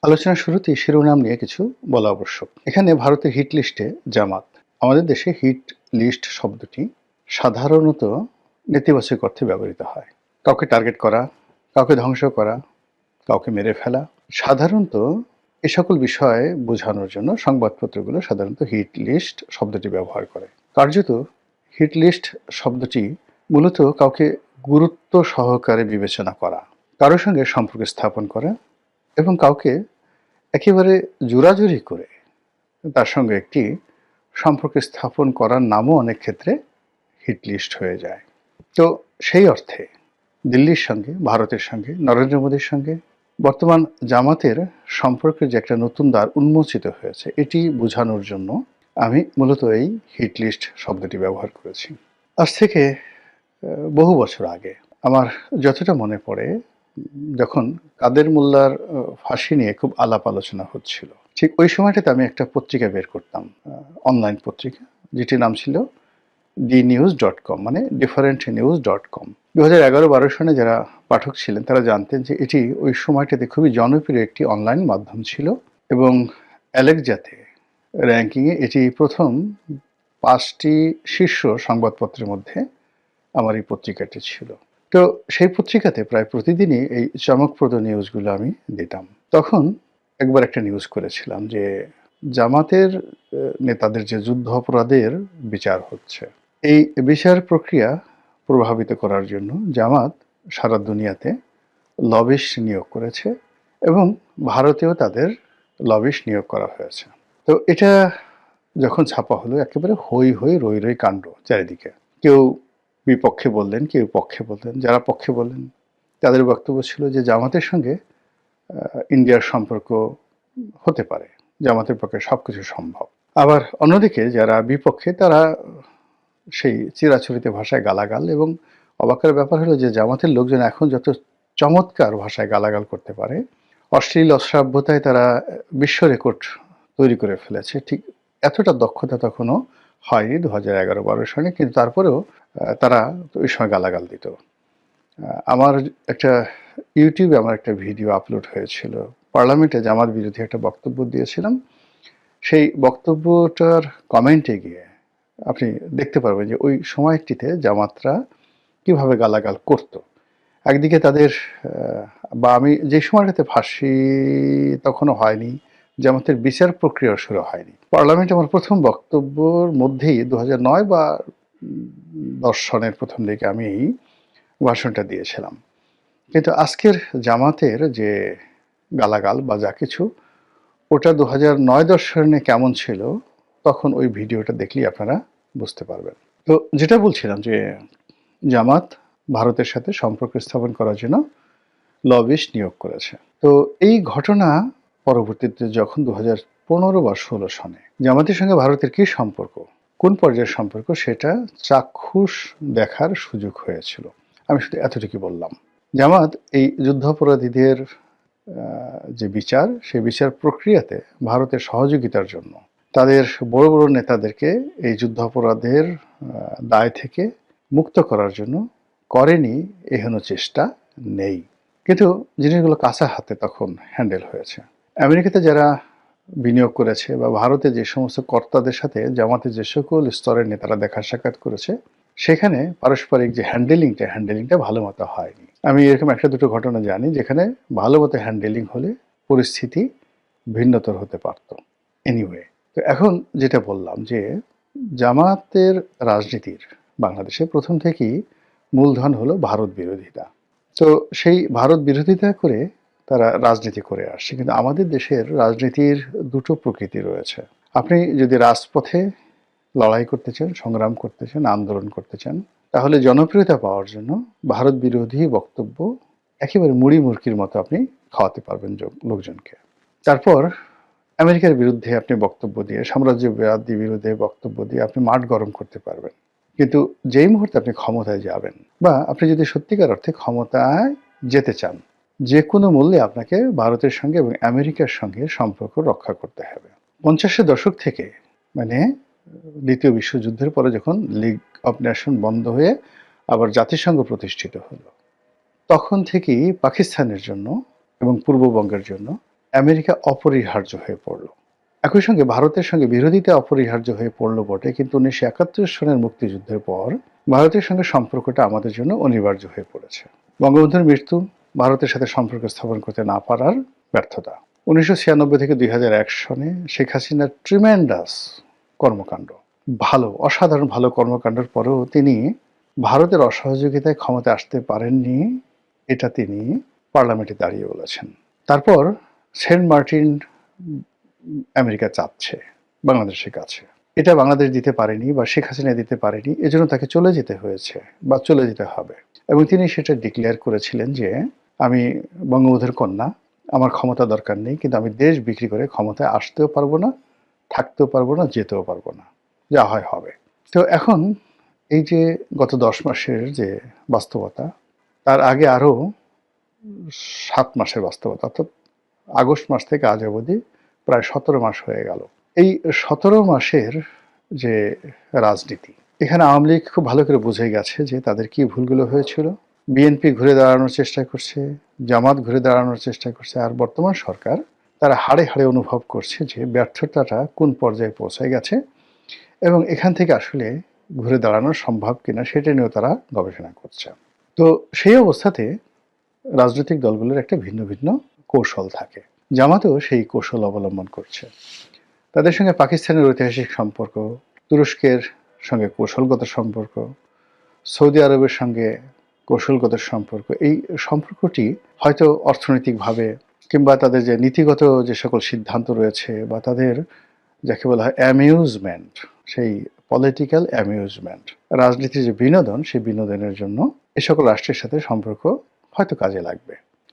আলোচনার শুরুতেই শিরোনাম নিয়ে কিছু বলা আবশ্যক। এখানে ভারতের হিট লিস্টে জামাত। আমাদের দেশে হিট লিস্ট শব্দটি সাধারণত নেতিবাচক অর্থে ব্যবহৃত হয়। কাউকে টার্গেট করা, কাউকে ধ্বংস করা, কাউকে মেরে ফেলা। সাধারণত এ সকল বিষয় বোঝানোর জন্য সংবাদপত্রগুলো সাধারণত হিট লিস্ট শব্দটি ব্যবহার করে। কার্যত হিট লিস্ট শব্দটি মূলত কাউকে গুরুত্ব সহকারে বিবেচনা করা, কারোর সঙ্গে সম্পর্ক স্থাপন করা এবং কাউকে একেবারে জোরাজুরি করে তার সঙ্গে একটি সম্পর্ক স্থাপন করার নামও অনেক ক্ষেত্রে হিট লিস্ট হয়ে যায়। তো সেই অর্থে দিল্লির সঙ্গে, ভারতের সঙ্গে, নরেন্দ্র মোদীর সঙ্গে বর্তমান জামাতের সম্পর্কের যে একটা নতুন দ্বার উন্মোচিত হয়েছে, এটি বোঝানোর জন্য আমি মূলত এই হিট লিস্ট শব্দটি ব্যবহার করেছি। আজ থেকে বহু বছর আগে আমার যতটা মনে পড়ে, যখন কাদের মোল্লার ফাঁসি নিয়ে খুব আলাপ আলোচনা হচ্ছিল, ঠিক ওই সময়টাতে আমি একটা পত্রিকা বের করতাম, অনলাইন পত্রিকা, যেটির নাম ছিল dnews.com, মানে differentnews.com। 2011-12 সনে যারা পাঠক ছিলেন তারা জানতেন যে এটি ওই সময়টাতে খুবই জনপ্রিয় একটি অনলাইন মাধ্যম ছিল এবং অ্যালেক্সাতে র্যাঙ্কিংয়ে এটি প্রথম 5টি শীর্ষ সংবাদপত্রের মধ্যে আমার এই পত্রিকাটি ছিল। তো সেই পত্রিকাতে প্রায় প্রতিদিনই এই চমকপ্রদ নিউজগুলো আমি দিতাম। তখন একবার একটা নিউজ করেছিলাম যে জামাতের নেতাদের যে যুদ্ধ অপরাধের বিচার হচ্ছে, এই বিচার প্রক্রিয়া প্রভাবিত করার জন্য জামাত সারা দুনিয়াতে লবিস্ট নিয়োগ করেছে এবং ভারতেও তাদের লবিস্ট নিয়োগ করা হয়েছে। তো এটা যখন ছাপা হলো, একেবারে হই হই রই রই কাণ্ড চারিদিকে। কেউ বিপক্ষে বললেন, কেউ পক্ষে বললেন। যারা পক্ষে বললেন তাদের বক্তব্য ছিল যে জামাতের সঙ্গে ইন্ডিয়ার সম্পর্ক হতে পারে, জামাতের পক্ষে সবকিছু সম্ভব। আবার অন্যদিকে যারা বিপক্ষে তারা সেই চিরাচরিত ভাষায় গালাগাল, এবং অবাকের ব্যাপার হলো যে জামাতের লোকজন এখন যত চমৎকার ভাষায় গালাগাল করতে পারে, অশ্লীল অশ্রাব্যতায় তারা বিশ্ব রেকর্ড তৈরি করে ফেলেছে, ঠিক এতটা দক্ষতা তখনও হয়নি 2011-12 সনে। কিন্তু তারপরেও তারা ওই সময় গালাগাল দিত। আমার একটা ইউটিউবে আমার একটা ভিডিও আপলোড হয়েছিল, পার্লামেন্টে জামাত বিরোধী একটা বক্তব্য দিয়েছিলাম। সেই বক্তব্যটার কমেন্টে গিয়ে আপনি দেখতে পারবেন যে ওই সময়টিতে জামাতরা কিভাবে গালাগাল করত। একদিকে তাদের বা আমি যে সময়টাতে ফাঁসি তখনও হয়নি, জামাতের বিচার প্রক্রিয়া শুরু হয়নি, পার্লামেন্টে আমার প্রথম বক্তব্যর মধ্যেই 2009 বা 10 সনের প্রথম দিকে আমি ভাষণটা দিয়েছিলাম। কিন্তু আজকের জামাতের যে গালাগাল বা যা কিছু, ওটা 2009-10 সনে কেমন ছিল তখন ওই ভিডিওটা দেখলেই আপনারা বুঝতে পারবেন। তো যেটা বলছিলাম যে জামাত ভারতের সাথে সম্পর্ক স্থাপন করার জন্য লবিস্ট নিয়োগ করেছে। তো এই ঘটনা পরবর্তীতে যখন 2015 বা 16 সনে জামাতের সঙ্গে ভারতের কি সম্পর্ক, কোন পর্যায়ের সম্পর্ক, সেটা চাক্ষুষ দেখার সুযোগ হয়েছিল। আমি শুধু এতটুকু বললাম, জামাত এই যুদ্ধাপরাধীদের যে বিচার, সেই বিচার প্রক্রিয়াতে ভারতের সহযোগিতার জন্য তাদের বড় বড় নেতাদেরকে এই যুদ্ধাপরাধের দায় থেকে মুক্ত করার জন্য করেনি এহেন চেষ্টা নেই। কিন্তু জিনিসগুলো কাঁচা হাতে তখন হ্যান্ডেল হয়েছে। আমেরিকাতে যারা বিনিয়োগ করেছে বা ভারতে যে সমস্ত কর্তাদের সাথে জামাতের যে সকল স্তরের নেতারা দেখা সাক্ষাৎ করেছে, সেখানে পারস্পরিক যে হ্যান্ডেলিংটা ভালো মতো হয়নি। আমি এরকম একটা দুটো ঘটনা জানি যেখানে ভালো মতো হ্যান্ডেলিং হলে পরিস্থিতি ভিন্নতর হতে পারত। এনিওয়ে, তো এখন যেটা বললাম যে জামাতের রাজনীতির বাংলাদেশে প্রথম থেকেই মূলধন হলো ভারত বিরোধিতা। তো সেই ভারত বিরোধিতা করে তারা রাজনীতি করে আসছে। কিন্তু আমাদের দেশের রাজনীতির দুটো প্রকৃতি রয়েছে। আপনি যদি রাজপথে লড়াই করতে চান, সংগ্রাম করতে চান, আন্দোলন করতে চান, তাহলে জনপ্রিয়তা পাওয়ার জন্য ভারত বিরোধী বক্তব্য একেবারে মুড়ি মুরকির মতো আপনি খাওয়াতে পারবেন লোকজনকে। তারপর আমেরিকার বিরুদ্ধে আপনি বক্তব্য দিয়ে, সাম্রাজ্যবাদী বিরুদ্ধে বক্তব্য দিয়ে আপনি মাঠ গরম করতে পারবেন। কিন্তু যেই মুহূর্তে আপনি ক্ষমতায় যাবেন, বা আপনি যদি সত্যিকার অর্থে ক্ষমতায় যেতে চান, যে কোনো মূল্যে আপনাকে ভারতের সঙ্গে এবং আমেরিকার সঙ্গে সম্পর্ক রক্ষা করতে হবে। 50-এর দশক থেকে, মানে দ্বিতীয় বিশ্বযুদ্ধের পরে যখন লিগ অফ নেশন বন্ধ হয়ে আবার জাতিসংঘ প্রতিষ্ঠিত হলো, তখন থেকেই পাকিস্তানের জন্য এবং পূর্ববঙ্গের জন্য আমেরিকা অপরিহার্য হয়ে পড়ল। একই সঙ্গে ভারতের সঙ্গে বিরোধিতা অপরিহার্য হয়ে পড়ল বটে, কিন্তু 1971 সনের মুক্তিযুদ্ধের পর ভারতের সঙ্গে সম্পর্কটা আমাদের জন্য অনিবার্য হয়ে পড়েছে। বঙ্গবন্ধুর মৃত্যু, ভারতের সাথে সম্পর্ক স্থাপন করতে না পারার ব্যর্থতা, 1996 থেকে 2001 সনে শেখ হাসিনার ট্রিমেন্ডাস কর্মকাণ্ড, ভালো, অসাধারণ ভালো কর্মকাণ্ডের পরেও তিনি ভারতের অসহযোগিতায় ক্ষমতা আসতে পারেননি, এটা তিনি পার্লামেন্টে দাঁড়িয়ে বলেছেন। তারপর সেন্ট মার্টিন আমেরিকা চাচ্ছে বাংলাদেশের কাছে, এটা বাংলাদেশ দিতে পারেনি বা শেখ হাসিনা দিতে পারেনি, এজন্য তাকে চলে যেতে হয়েছে বা চলে যেতে হবে। এবং তিনি সেটা ডিক্লেয়ার করেছিলেন যে আমি বঙ্গবন্ধুর কন্যা, আমার ক্ষমতা দরকার নেই, কিন্তু আমি দেশ বিক্রি করে ক্ষমতায় আসতেও পারবো না, থাকতেও পারবো না, যেতেও পারবো না, যা হয় হবে। তো এখন এই যে গত 10 মাসের যে বাস্তবতা, তার আগে আরো 7 মাসের বাস্তবতা, অর্থাৎ আগস্ট মাস থেকে আজ অবধি প্রায় 17 মাস হয়ে গেল। এই 17 মাসের যে রাজনীতি, এখানে আওয়ামী লীগ খুব ভালো করে বুঝে গেছে যে তাদের কি ভুলগুলো হয়েছিল। বিএনপি ঘুরে দাঁড়ানোর চেষ্টা করছে, জামাত ঘুরে দাঁড়ানোর চেষ্টা করছে, আর বর্তমান সরকার তারা হাড়ে হাড়ে অনুভব করছে যে ব্যর্থতাটা কোন পর্যায়ে পৌঁছে গেছে এবং এখান থেকে আসলে ঘুরে দাঁড়ানো সম্ভব কিনা সেটা নিয়েও তারা গবেষণা করছে। তো সেই অবস্থাতে রাজনৈতিক দলগুলোর একটা ভিন্ন ভিন্ন কৌশল থাকে। জামাতও সেই কৌশল অবলম্বন করছে। তাদের সঙ্গে পাকিস্তানের ঐতিহাসিক সম্পর্ক, তুরস্কের সঙ্গে কৌশলগত সম্পর্ক, সৌদি আরবের সঙ্গে কৌশলগত সম্পর্ক, এই সম্পর্কটি হয়তো অর্থনৈতিকভাবে কিংবা তাদের যে নীতিগত যে সকল সিদ্ধান্ত রয়েছে বা তাদের যাকে বলা হয় অ্যামিউজমেন্ট, সেই পলিটিক্যাল অ্যামিউজমেন্ট, রাজনীতির যে বিনোদন, সেই বিনোদনের জন্য এ সকল রাষ্ট্রের সাথে সম্পর্ক হয়তো কাজে লাগবে।